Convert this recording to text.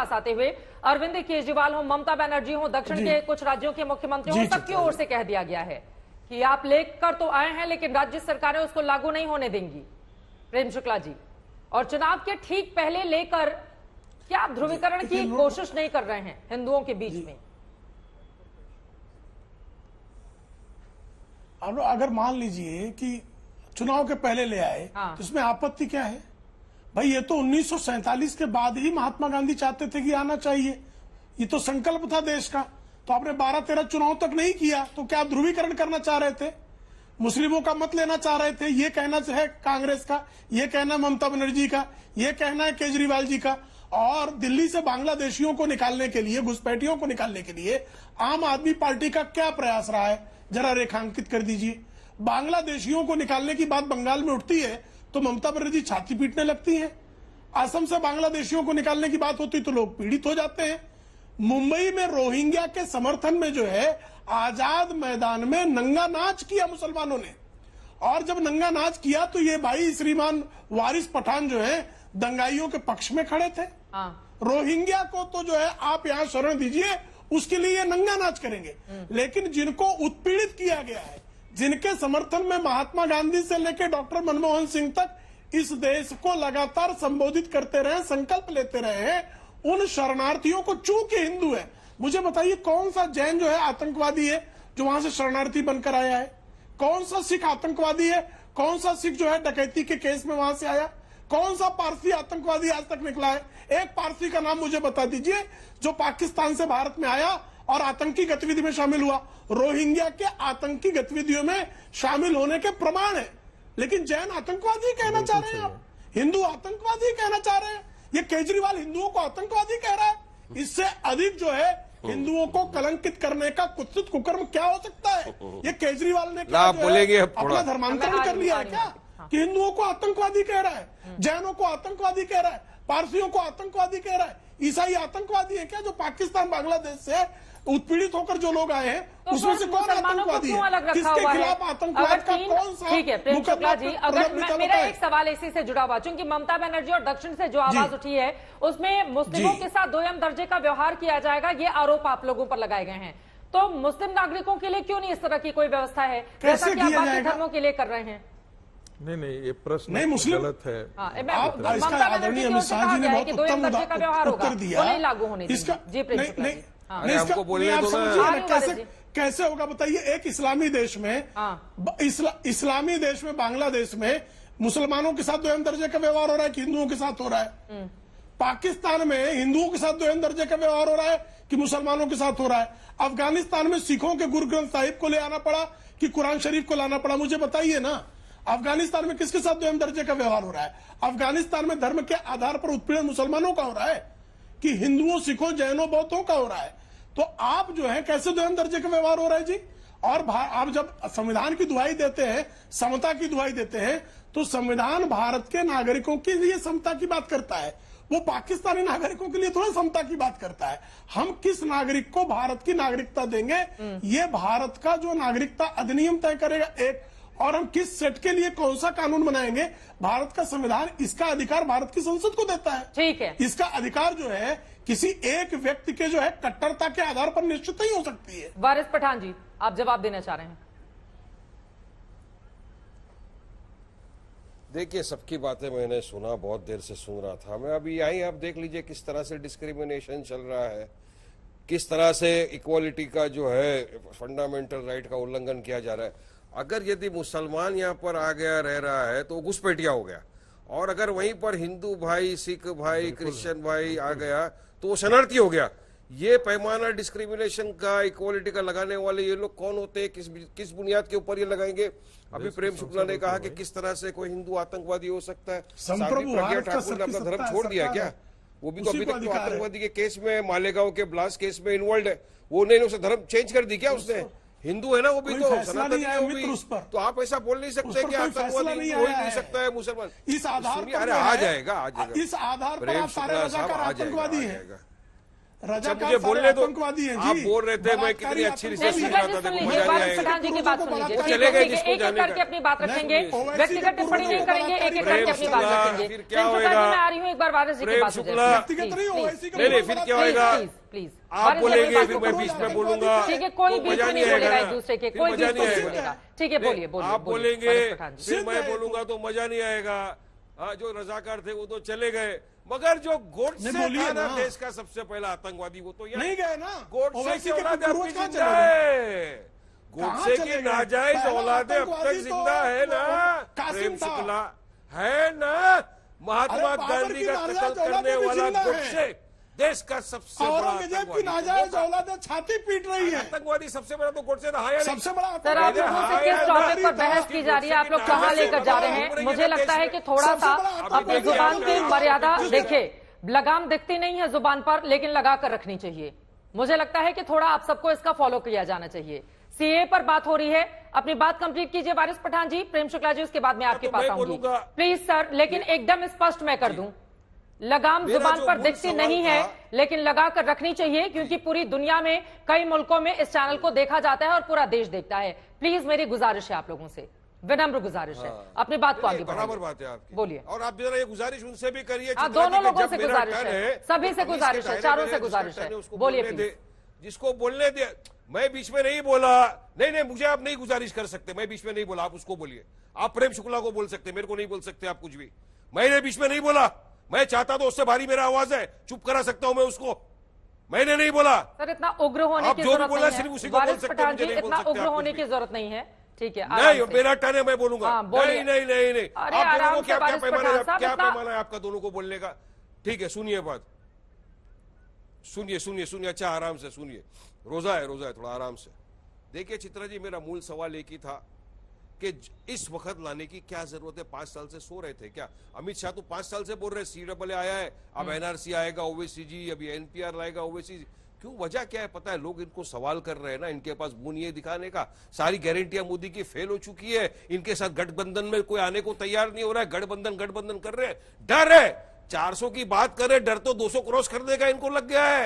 आते हुए अरविंद केजरीवाल हो, ममता बनर्जी हो, दक्षिण के कुछ राज्यों के मुख्यमंत्री हो, सबकी ओर से कह दिया गया है कि आप लेकर तो आए हैं लेकिन राज्य सरकारें उसको लागू नहीं होने देंगी। प्रेम शुक्ला जी, और चुनाव के ठीक पहले लेकर क्या आप ध्रुवीकरण की कोशिश नहीं कर रहे हैं हिंदुओं के बीच में? अगर मान लीजिए कि चुनाव के पहले ले आए तो इसमें आपत्ति क्या है भाई? ये तो 1947 के बाद ही महात्मा गांधी चाहते थे कि आना चाहिए, ये तो संकल्प था देश का। तो आपने 12-13 चुनाव तक नहीं किया, तो क्या आप ध्रुवीकरण करना चाह रहे थे? मुस्लिमों का मत लेना चाह रहे थे? ये कहना है कांग्रेस का, ये कहना ममता बनर्जी का, ये कहना है केजरीवाल जी का। और दिल्ली से बांग्लादेशियों को निकालने के लिए, घुसपैठियों को निकालने के लिए आम आदमी पार्टी का क्या प्रयास रहा है, जरा रेखांकित कर दीजिए। बांग्लादेशियों को निकालने की बात बंगाल में उठती है तो ममता बनर्जी छाती पीटने लगती हैं। असम से बांग्लादेशियों को निकालने की बात होती तो लोग पीड़ित हो जाते हैं। मुंबई में रोहिंग्या के समर्थन में जो है आजाद मैदान में नंगा नाच किया मुसलमानों ने, और जब नंगा नाच किया तो ये भाई श्रीमान वारिस पठान जो है दंगाइयों के पक्ष में खड़े थे। रोहिंग्या को तो जो है आप यहाँ शरण दीजिए, उसके लिए ये नंगा नाच करेंगे। लेकिन जिनको उत्पीड़ित किया गया है, जिनके समर्थन में महात्मा गांधी से लेकर डॉक्टर मनमोहन सिंह तक इस देश को लगातार संबोधित करते रहे, संकल्प लेते रहे हैं, उन शरणार्थियों को, चूंकि हिंदू है, मुझे बताइए कौन सा जैन जो है आतंकवादी है जो वहां से शरणार्थी बनकर आया है? कौन सा सिख आतंकवादी है? कौन सा सिख जो है डकैती के केस में वहां से आया? कौन सा पारसी आतंकवादी आज तक निकला है? एक पारसी का नाम मुझे बता दीजिए जो पाकिस्तान से भारत में आया और आतंकी गतिविधि में शामिल हुआ। रोहिंग्या के आतंकी गतिविधियों में शामिल होने के प्रमाण है, लेकिन जैन आतंकवादी कहना चाह रहे हैं आप, हिंदू आतंकवादी कहना चाह रहे हैं। ये केजरीवाल हिंदुओं को आतंकवादी कह रहा है। इससे अधिक जो है हिंदुओं को कलंकित करने का कुत्सित कुकर्म क्या हो सकता है? ये केजरीवाल ने क्या अपना धर्मांतरण कर लिया है क्या कि हिंदुओं को आतंकवादी कह रहा है, जैनों को आतंकवादी कह रहा है, पारसियों को आतंकवादी कह रहा है? ईसाई आतंकवादी है क्या जो पाकिस्तान बांग्लादेश से उत्पीड़ित होकर जो लोग आए हैं तो उसमें से कौन आतंकवादी है? किसके खिलाफ आतंकवाद का कौन सा? ठीक है प्रेम शुक्ला जी, अगर मेरा एक सवाल इसी से जुड़ा हुआ, चूंकि ममता बनर्जी और दक्षिण से जो आवाज उठी है उसमें मुस्लिमों के साथ दोयम दर्जे का व्यवहार किया जाएगा, ये आरोप आप लोगों पर लगाए गए हैं, तो मुस्लिम नागरिकों के लिए क्यों नहीं इस तरह की कोई व्यवस्था है जैसा कि आप बाकी धर्मों के लिए कर रहे हैं? नहीं, ये प्रश्न नहीं, मुस्लिम गलत है। ममता बनर्जी की ओर से कहा गया है कि दोयम दर्जे का व्यवहार होगा, वो नहीं लागू होने देंगे। जी प्रेम शुक्ला जी, हमको बोलने दो ना। कैसे होगा बताइए? एक इस्लामी देश में, इस्लामी देश में, बांग्लादेश में मुसलमानों के साथ दोयम दर्जे का व्यवहार हो रहा है कि हिंदुओं के साथ हो रहा है? पाकिस्तान में हिंदुओं के साथ दोयम दर्जे का व्यवहार हो रहा है कि मुसलमानों के साथ हो रहा है? अफगानिस्तान में सिखों के गुरु ग्रंथ साहिब को ले आना पड़ा कि कुरान शरीफ को लाना पड़ा? मुझे बताइए ना, अफगानिस्तान में किसके साथ दोयम दर्जे का व्यवहार हो रहा है? अफगानिस्तान में धर्म के आधार पर उत्पीड़न मुसलमानों का हो रहा है कि हिंदुओं, सिखों, जैनों, बौद्धों का हो रहा है? तो आप जो है कैसे दोयम दर्जे का व्यवहार हो रहा है जी? और आप जब संविधान की दुहाई देते हैं, समता की दुहाई देते हैं, तो संविधान भारत के नागरिकों के लिए समता की बात करता है, वो पाकिस्तानी नागरिकों के लिए थोड़ा समता की बात करता है। हम किस नागरिक को भारत की नागरिकता देंगे, ये भारत का जो नागरिकता अधिनियम तय करेगा एक, और हम किस सेट के लिए कौन सा कानून बनाएंगे, भारत का संविधान इसका अधिकार भारत की संसद को देता है। ठीक है, इसका अधिकार जो है किसी एक व्यक्ति के जो है कट्टरता के आधार पर निश्चित नहीं हो सकती है। वारिस पठान जी, आप जवाब देना चाह रहे हैं? देखिए, सबकी बातें मैंने सुना, बहुत देर से सुन रहा था मैं। अभी यही आप देख लीजिए किस तरह से डिस्क्रिमिनेशन चल रहा है, किस तरह से इक्वालिटी का जो है फंडामेंटल राइट का उल्लंघन किया जा रहा है। अगर यदि मुसलमान यहाँ पर आ गया, रह रहा है, तो घुसपैठिया हो गया, और अगर वहीं पर हिंदू भाई, सिख भाई, क्रिश्चियन भाई आ गया तो वो शरणार्थी हो गया। ये पैमाना डिस्क्रिमिनेशन का, इक्वालिटी का लगाने वाले ये लोग कौन होते हैं? किस बुनियाद के ऊपर ये लगाएंगे? अभी प्रेम शुक्ला ने कहा कि किस तरह से कोई हिंदू आतंकवादी हो सकता है। प्रज्ञा ठाकुर ने अपना धर्म छोड़ दिया क्या? वो भी तो अभी तक तो आतंकवादी के केस में, मालेगांव के ब्लास्ट केस में इन्वॉल्व है। वो नहीं, उसे धर्म चेंज कर दी क्या उसने? हिंदू है ना वो भी, तो सनातनी है वो भी, तो आप ऐसा बोल नहीं सकते कि आतंकवादी हो ही नहीं सकता है मुसलमान। इस आधार पर अरे आ जाएगा, इस आधार पर आप सारे रजाकार आतंकवादी हैं। रजाकार मुझे बोलने दो, आतंकवादी हैं आप जी। बोल रहे थे, मैं कितनी अच्छी रिसर्च सुन रहा था, देखो मजा नहीं आएगा। पठान जी की बात सुन लीजिए, वो ठीक चले है, गए ठीक है, जिसको एक एक जाने करके का। अपनी बात रखेंगे, नहीं, व्यक्तिगत टिप्पणी नहीं करेंगे, एक एक करके अपनी बात रखेंगे। फिर क्या प्रेम शुक्ला जी, होएगा? मैं आ रही हूँ, एक बार वारिस जी की प्रेम बात हो जाए। शुक्ला, व्यक्तिगत नहीं, ओवैसी का नहीं, बहुत फिर बड़ा क्या प्लीज, होएगा? प्लीज प्लीज आप बोलेंगे, फिर मैं बीच में बोलूंगा, ठीक है, कोई तो बीच मजा में नहीं नहीं बोलेगा आएगा एक दूसरे के, फिर कोई मजा बीच में नहीं नहीं आएगा। बोलेगा। ठीक है, बोलिए बोलिए आप बोलिए, बोलेंगे, वारिस पठान जी। फिर मैं बोलूंगा तो मजा नहीं आएगा। हाँ, जो रजाकार थे वो तो चले गए, मगर जो गोडसे नहीं, बोलिए था ना ना। देश का सबसे पहला आतंकवादी, वो तो यहाँ नहीं गए ना। गोडसे ओवैसी की के औलाद पूर्वज अपनी कहाँ जिंदा चले गए? है, कहाँ गोडसे चले की गए? नाजायज पहला औलादे अब तक आतंकवादी जिंदा तो है ना। कासिम प्रेम था। शुक्ला है ना, महात्मा अरे बाबर गांधी की का नाजायज कत्ल औलाद करने भी वाला जिंदा है। गोडसे देश का सबसे बड़ा औरंगजेब की आतंकवादी। नाजायज औलाद छाती पीट रही है। आतंकवादी सबसे बड़ा तो गोडसे रहा है। सबसे बड़ा सर, आप आतंकवादी लोगों से रहा किस है। टॉपिक पर बहस की जा रही है, आप लोग कहाँ लेकर जा रहे हैं? मुझे लगता है कि थोड़ा सा अपनी जुबान की मर्यादा देखिए, लगाम दिखती नहीं है जुबान पर, लेकिन लगा कर रखनी चाहिए। मुझे लगता है कि थोड़ा आप सबको इसका फॉलो किया जाना चाहिए। सीए पर बात हो रही है, अपनी बात कंप्लीट कीजिए वारिस पठान जी। प्रेम शुक्ला जी, उसके बाद मैं आपके पास आऊंगी प्लीज सर, लेकिन एकदम स्पष्ट मैं कर दूं, लगाम जुबान पर दिखती नहीं है, लेकिन लगा कर रखनी चाहिए, क्योंकि पूरी दुनिया में कई मुल्कों में इस चैनल को देखा जाता है और पूरा देश देखता है। प्लीज मेरी गुजारिश है, आप लोगों से विनम्र गुजारिश है, अपनी बात को आगे बराबर बढ़ाइए। बात है आपकी, बोलिए। और आप जरा ये गुजारिश उनसे भी करिए। हाँ, दोनों लोगों से गुजारिश है, सभी से गुजारिश है, चारों से गुजारिश है। बोलिए प्लीज। जिसको बोलने दे, मैं बीच में नहीं बोला। नहीं, मुझे आप नहीं गुजारिश कर सकते, मैं बीच में नहीं बोला, आप उसको बोलिए। आप प्रेम शुक्ला को बोल सकते, मेरे को नहीं बोल सकते आप कुछ भी। मैंने बीच में नहीं बोला, मैं चाहता तो उससे भारी मेरा आवाज है, चुप करा सकता हूं मैं उसको। मैंने नहीं बोला। सर, इतना उग्र होने आप की जो भी जरूरत बोला नहीं सिर्फ है उसी को बोल वारिस सकते, पठान मुझे जी, नहीं बोल इतना सकते उग्र आप होने कुछ की भी। जरूरत नहीं है। ठीक है, नहीं, मेरा टर्न है, मैं बोलूंगा। हाँ, बोलिए। नहीं। अरे, आप दोनों आराम को से क्या वारिस पैमाना पठान साहब, क्या इतना- पैमाना है आपका दोनों को बोलने का? ठीक है, सुनिए बात, सुनिए। अच्छा, आराम से सुनिए। रोजा है, थोड़ा आराम से देखिए। चित्रा जी, मेरा मूल सवाल एक ही था कि इस वक्त लाने की क्या जरूरत है? 5 साल से सो रहे थे क्या? अमित शाह तो 5 साल से बोल रहे CAA आया है, अब NRC आएगा, OACG, अभी NPR लाएगा, OACG। क्यों, वजह क्या है पता है? लोग इनको सवाल कर रहे हैं ना, इनके पास मुंह नहीं है दिखाने का। सारी गारंटियां मोदी की फेल हो चुकी है, इनके साथ गठबंधन में कोई आने को तैयार नहीं हो रहा है। गठबंधन कर रहे हैं, डर है। 400 की बात कर रहे, डर तो 200 क्रॉस कर देगा इनको लग गया है।